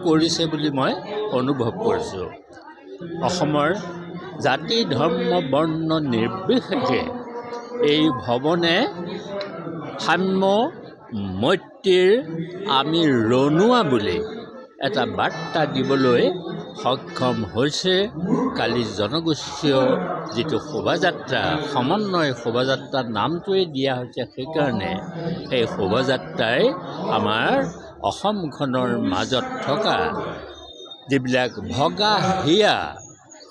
কৰিছে বুলি মই অনুভৱ কৰিছোঁ। অসমৰ জাতি ধৰ্ম বৰ্ণ নিৰ্বিশেষে এই ভৱনে সাম্য মৈত্ৰীৰ আমি ৰণুৱা বুলি এটা বাৰ্তা দিবলৈ সক্ষম হৈছে। কালি জনগোষ্ঠীয় যিটো শোভাযাত্ৰা, সমন্বয় শোভাযাত্ৰা নামটোৱে দিয়া হৈছে, সেইকাৰণে সেই শোভাযাত্ৰাই আমাৰ অসমখনৰ মাজত থকা যিবিলাক ভগা হীৰা,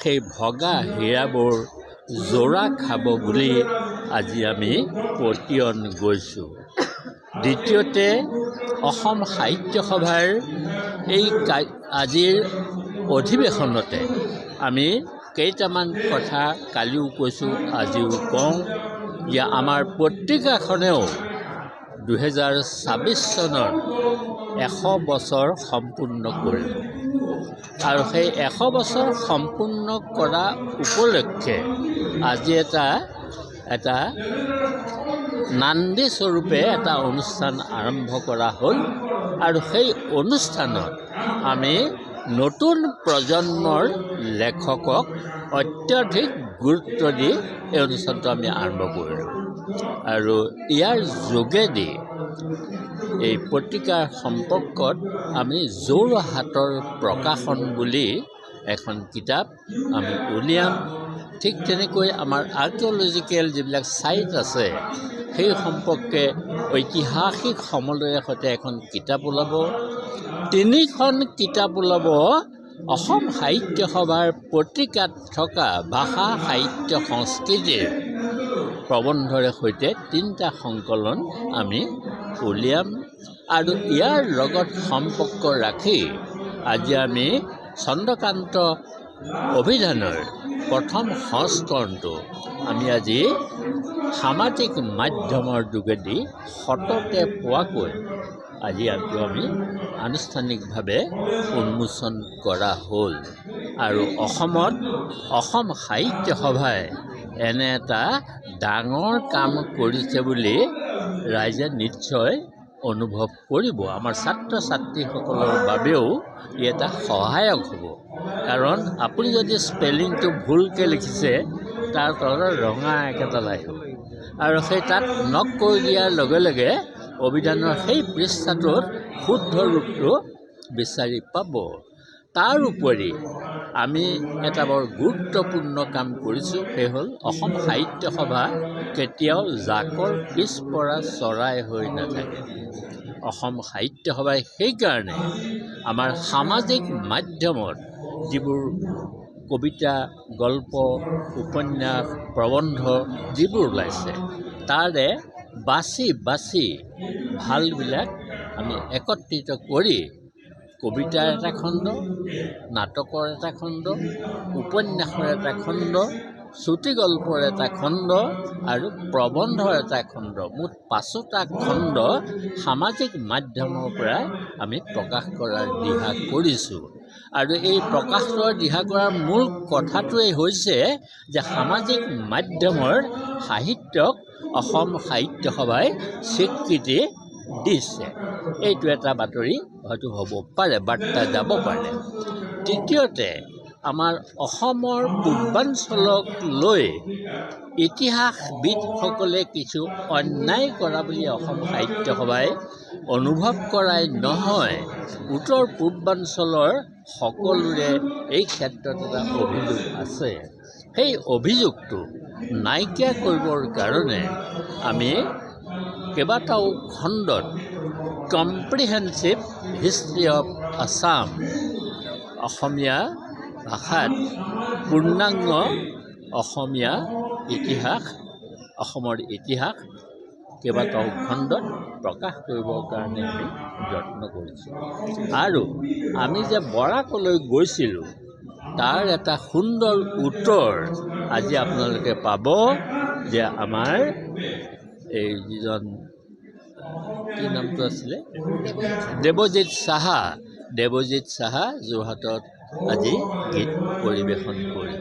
সেই ভগা হীৰাবোৰ জোৰা খাব বুলি আজি আমি পতিয়ন গৈছোঁ। দ্বিতীয়তে, অসম সাহিত্য সভাৰ এই আজিৰ অধিৱেশনতে আমি কেইটামান কথা কালিও কৈছোঁ, আজিও কওঁ যে আমাৰ পত্ৰিকাখনেও 2026 চনৰ 100 বছৰ সম্পূৰ্ণ কৰিব আৰু সেই 100 বছৰ সম্পূৰ্ণ কৰা উপলক্ষে আজি এটা নান্দি স্বৰূপে এটা অনুষ্ঠান আৰম্ভ কৰা হ'ল আৰু সেই অনুষ্ঠানত আমি নতুন প্ৰজন্মৰ লেখকক অত্যাধিক গুৰুত্ব দি এই অনুষ্ঠানটো আমি আৰম্ভ কৰিলোঁ আৰু ইয়াৰ যোগেদি এই পত্ৰিকাৰ সম্পৰ্কত আমি যোৰহাটৰ প্ৰকাশন বুলি এখন কিতাপ আমি উলিয়াম। ঠিক তেনেকৈ আমাৰ আৰ্কিঅলজিকেল যিবিলাক ছাইট আছে সেই সম্পৰ্কে ঐতিহাসিক সমলয়ৰ সৈতে এখন কিতাপ ওলাব। 3খন কিতাপ ওলাব অসম সাহিত্য সভাৰ পত্ৰিকাত থকা ভাষা সাহিত্য সংস্কৃতিৰ প্ৰবন্ধৰে সৈতে 3টা সংকলন আমি উলিয়াম আৰু ইয়াৰ লগত সম্পৰ্ক ৰাখি আজি আমি চন্দ্ৰকান্ত অভিধানৰ প্ৰথম সংস্কৰণটো আমি আজি সামাজিক মাধ্যমৰ যোগেদি সততে পোৱাকৈ আজি আমি আনুষ্ঠানিকভাৱে উন্মোচন কৰা হ'ল আৰু অসম সাহিত্য সভাই এনে এটা ডাঙৰ কাম কৰিছে বুলি ৰাইজে নিশ্চয় অনুভৱ কৰিব। আমাৰ ছাত্ৰ ছাত্ৰীসকলৰ বাবেও ই এটা সহায়ক হ'ব, কাৰণ আপুনি যদি স্পেলিংটো ভুলকৈ লিখিছে তাৰ তলত ৰঙা একেডাল আহিব আৰু সেই তাত নক কৰি দিয়াৰ লগে লগে অভিধানৰ সেই পৃষ্ঠাটোত শুদ্ধ ৰূপটো বিচাৰি পাব। তাৰ উপৰি আমি এটা বৰ গুৰুত্বপূৰ্ণ কাম কৰিছোঁ, সেই হ'ল অসম সাহিত্য সভা কেতিয়াও জাকৰ পিছপৰা চৰাই হৈ নাথাকে। অসম সাহিত্য সভাই সেইকাৰণে আমাৰ সামাজিক মাধ্যমত যিবোৰ কবিতা, গল্প, উপন্যাস, প্ৰবন্ধ যিবোৰ ওলাইছে তাৰে বাছি বাছি ভালবিলাক আমি একত্ৰিত কৰি কবিতাৰ এটা খণ্ড, নাটকৰ এটা খণ্ড, উপন্যাসৰ এটা খণ্ড, চুটি গল্পৰ এটা খণ্ড আৰু প্ৰবন্ধৰ এটা খণ্ড, মুঠ 5টা খণ্ড সামাজিক মাধ্যমৰ পৰা আমি প্ৰকাশ কৰাৰ দিহা কৰিছোঁ। আৰু এই প্ৰকাশৰ দিহা কৰাৰ মূল কথাটোৱেই হৈছে যে সামাজিক মাধ্যমৰ সাহিত্যক অসম সাহিত্য সভাই স্বীকৃতি দিছে। এইটো এটা বাতৰি হয়তো হ'ব পাৰে, বাৰ্তা যাব পাৰে। তৃতীয়তে, আমাৰ অসমৰ পূৰ্বাঞ্চলক লৈ ইতিহাসবিদসকলে কিছু অন্যায় কৰা বুলি অসম সাহিত্য সভাই অনুভৱ কৰাই নহয়, উত্তৰ পূৰ্বাঞ্চলৰ সকলোৰে এই ক্ষেত্ৰত এটা অভিযোগ আছে। সেই অভিযোগটো নাইকিয়া কৰিবৰ কাৰণে আমি কেইবাটাও খণ্ডত কম্প্ৰিহেনচিভ হিষ্ট্ৰী অফ আছাম, অসমীয়া ভাষাত পূৰ্ণাংগ অসমীয়া ইতিহাস, অসমৰ ইতিহাস কেইবাটাও খণ্ডত প্ৰকাশ কৰিবৰ কাৰণে আমি যত্ন কৰিছোঁ। আৰু আমি যে বৰাকলৈ গৈছিলোঁ তাৰ এটা সুন্দৰ উত্তৰ আজি আপোনালোকে পাব যে আমাৰ এই যিজন কি নামটো আছিলে, দেৱজিৎ সাহা যোৰহাটত আজি গীত পৰিৱেশন কৰি